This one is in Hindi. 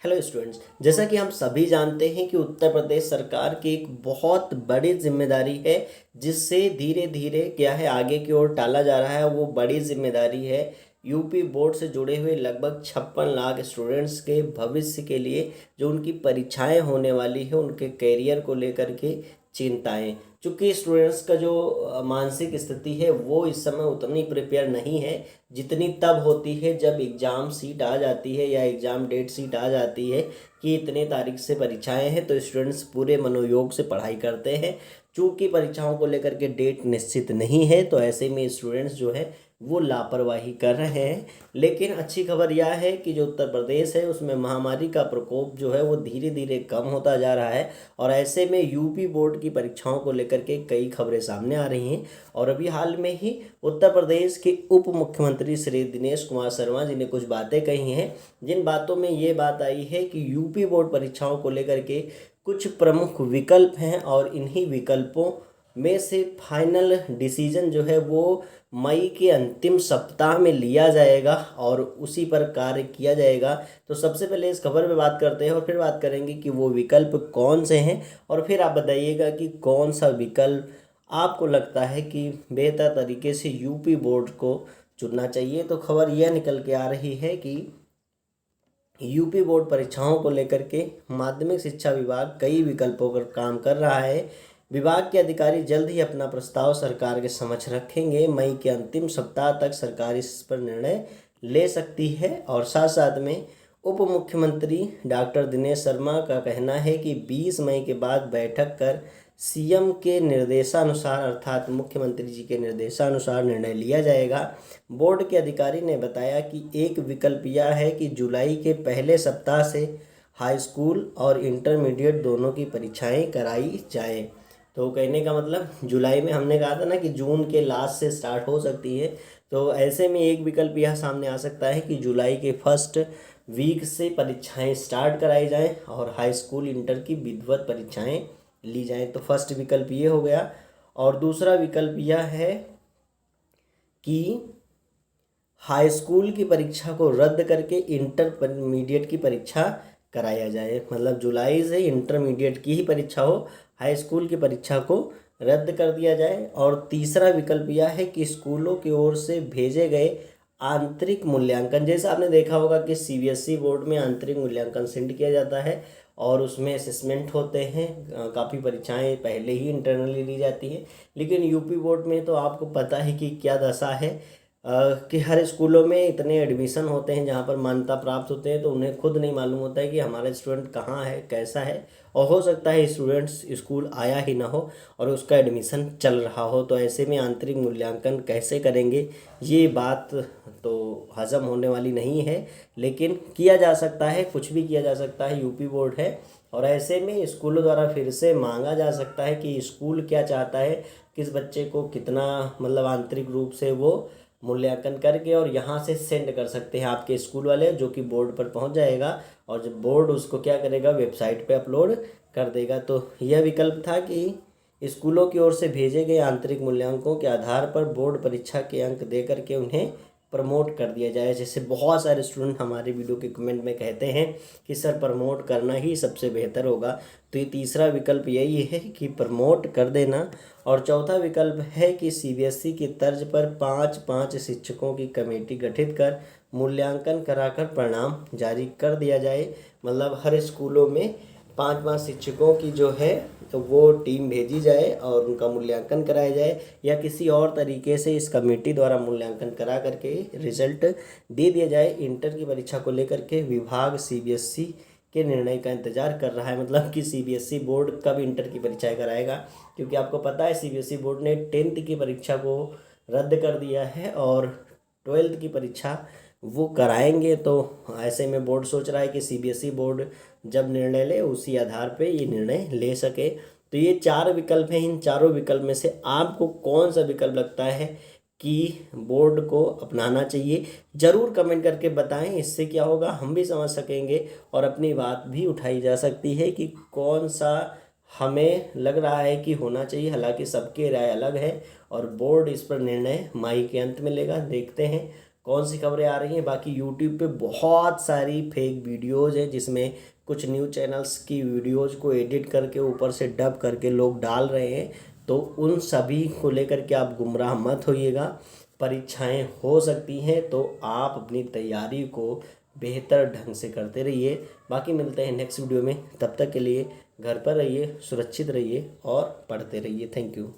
हेलो स्टूडेंट्स, जैसा कि हम सभी जानते हैं कि उत्तर प्रदेश सरकार की एक बहुत बड़ी जिम्मेदारी है जिससे धीरे धीरे क्या है आगे की ओर टाला जा रहा है। वो बड़ी जिम्मेदारी है यूपी बोर्ड से जुड़े हुए लगभग 56 लाख स्टूडेंट्स के भविष्य के लिए, जो उनकी परीक्षाएं होने वाली है उनके करियर को लेकर के चिंताएं। चूँकि स्टूडेंट्स का जो मानसिक स्थिति है वो इस समय उतनी प्रिपेयर नहीं है जितनी तब होती है जब एग्ज़ाम सीट आ जाती है या एग्ज़ाम डेट सीट आ जाती है कि इतने तारीख से परीक्षाएं हैं, तो स्टूडेंट्स पूरे मनोयोग से पढ़ाई करते हैं। चूँकि परीक्षाओं को लेकर के डेट निश्चित नहीं है तो ऐसे में स्टूडेंट्स जो है वो लापरवाही कर रहे हैं। लेकिन अच्छी खबर यह है कि जो उत्तर प्रदेश है उसमें महामारी का प्रकोप जो है वो धीरे धीरे कम होता जा रहा है और ऐसे में यूपी बोर्ड की परीक्षाओं को लेकर के कई खबरें सामने आ रही हैं। और अभी हाल में ही उत्तर प्रदेश के उप मुख्यमंत्री श्री दिनेश कुमार शर्मा जी ने कुछ बातें कही हैं, जिन बातों में ये बात आई है कि यूपी बोर्ड परीक्षाओं को लेकर के कुछ प्रमुख विकल्प हैं और इन्हीं विकल्पों में से फाइनल डिसीजन जो है वो मई के अंतिम सप्ताह में लिया जाएगा और उसी पर कार्य किया जाएगा। तो सबसे पहले इस खबर पे बात करते हैं और फिर बात करेंगे कि वो विकल्प कौन से हैं और फिर आप बताइएगा कि कौन सा विकल्प आपको लगता है कि बेहतर तरीके से यूपी बोर्ड को चुनना चाहिए। तो खबर यह निकल के आ रही है कि यूपी बोर्ड परीक्षाओं को लेकर के माध्यमिक शिक्षा विभाग कई विकल्पों पर काम कर रहा है। विभाग के अधिकारी जल्द ही अपना प्रस्ताव सरकार के समक्ष रखेंगे। मई के अंतिम सप्ताह तक सरकार इस पर निर्णय ले सकती है। और साथ साथ में उप मुख्यमंत्री डॉक्टर दिनेश शर्मा का कहना है कि 20 मई के बाद बैठक कर सीएम के निर्देशानुसार अर्थात मुख्यमंत्री जी के निर्देशानुसार निर्णय लिया जाएगा। बोर्ड के अधिकारी ने बताया कि एक विकल्प यह है कि जुलाई के पहले सप्ताह से हाई स्कूल और इंटरमीडिएट दोनों की परीक्षाएं कराई जाएं। तो कहने का मतलब जुलाई में हमने कहा था ना कि जून के लास्ट से स्टार्ट हो सकती है, तो ऐसे में एक विकल्प यह सामने आ सकता है कि जुलाई के फर्स्ट वीक से परीक्षाएं स्टार्ट कराई जाएं और हाई स्कूल इंटर की विधिवत परीक्षाएं ली जाएं। तो फर्स्ट विकल्प ये हो गया। और दूसरा विकल्प यह है कि हाई स्कूल की परीक्षा को रद्द करके इंटरमीडिएट की परीक्षा कराया जाए, मतलब जुलाई से इंटरमीडिएट की ही परीक्षा हो, हाई स्कूल की परीक्षा को रद्द कर दिया जाए। और तीसरा विकल्प यह है कि स्कूलों की ओर से भेजे गए आंतरिक मूल्यांकन, जैसे आपने देखा होगा कि सीबीएसई बोर्ड में आंतरिक मूल्यांकन सेंड किया जाता है और उसमें असेसमेंट होते हैं, काफ़ी परीक्षाएं पहले ही इंटरनली ली जाती हैं। लेकिन यूपी बोर्ड में तो आपको पता है कि क्या दशा है कि हर स्कूलों में इतने एडमिशन होते हैं जहाँ पर मान्यता प्राप्त होते हैं, तो उन्हें खुद नहीं मालूम होता है कि हमारा स्टूडेंट कहाँ है, कैसा है। और हो सकता है स्टूडेंट्स स्कूल आया ही ना हो और उसका एडमिशन चल रहा हो, तो ऐसे में आंतरिक मूल्यांकन कैसे करेंगे, ये बात तो हजम होने वाली नहीं है। लेकिन किया जा सकता है, कुछ भी किया जा सकता है, यूपी बोर्ड है। और ऐसे में स्कूलों द्वारा फिर से मांगा जा सकता है कि स्कूल क्या चाहता है, किस बच्चे को कितना मतलब आंतरिक रूप से वो मूल्यांकन करके और यहाँ से सेंड कर सकते हैं आपके स्कूल वाले, जो कि बोर्ड पर पहुँच जाएगा और जब बोर्ड उसको क्या करेगा, वेबसाइट पे अपलोड कर देगा। तो यह विकल्प था कि स्कूलों की ओर से भेजे गए आंतरिक मूल्यांकनों के आधार पर बोर्ड परीक्षा के अंक दे करके उन्हें प्रमोट कर दिया जाए। जैसे बहुत सारे स्टूडेंट हमारे वीडियो के कमेंट में कहते हैं कि सर प्रमोट करना ही सबसे बेहतर होगा, तो ये तीसरा विकल्प यही है कि प्रमोट कर देना। और चौथा विकल्प है कि सीबीएसई की तर्ज पर 5-5 शिक्षकों की कमेटी गठित कर मूल्यांकन कराकर परिणाम जारी कर दिया जाए। मतलब हर स्कूलों में 5-5 शिक्षकों की जो है तो वो टीम भेजी जाए और उनका मूल्यांकन कराया जाए, या किसी और तरीके से इस कमेटी द्वारा मूल्यांकन करा करके रिजल्ट दे दिया जाए। इंटर की परीक्षा को लेकर के विभाग सीबीएसई के निर्णय का इंतजार कर रहा है, मतलब कि सीबीएसई बोर्ड कब इंटर की परीक्षाएं कराएगा, क्योंकि आपको पता है सीबीएसई बोर्ड ने 10th की परीक्षा को रद्द कर दिया है और 12th की परीक्षा वो कराएंगे। तो ऐसे में बोर्ड सोच रहा है कि सीबीएसई बोर्ड जब निर्णय ले उसी आधार पे ये निर्णय ले सके। तो ये 4 विकल्प हैं, इन चारों विकल्प में से आपको कौन सा विकल्प लगता है कि बोर्ड को अपनाना चाहिए, ज़रूर कमेंट करके बताएं। इससे क्या होगा, हम भी समझ सकेंगे और अपनी बात भी उठाई जा सकती है कि कौन सा हमें लग रहा है कि होना चाहिए। हालांकि सबकी राय अलग है और बोर्ड इस पर निर्णय मई के अंत में लेगा, देखते हैं कौन सी खबरें आ रही हैं। बाकी यूट्यूब पे बहुत सारी फेक वीडियोज़ हैं जिसमें कुछ न्यूज़ चैनल्स की वीडियोज़ को एडिट करके ऊपर से डब करके लोग डाल रहे हैं। तो उन सभी को लेकर के आप गुमराह मत होइएगा। परीक्षाएं हो सकती हैं तो आप अपनी तैयारी को बेहतर ढंग से करते रहिए। बाकी मिलते हैं नेक्स्ट वीडियो में, तब तक के लिए घर पर रहिए, सुरक्षित रहिए और पढ़ते रहिए। Thank you.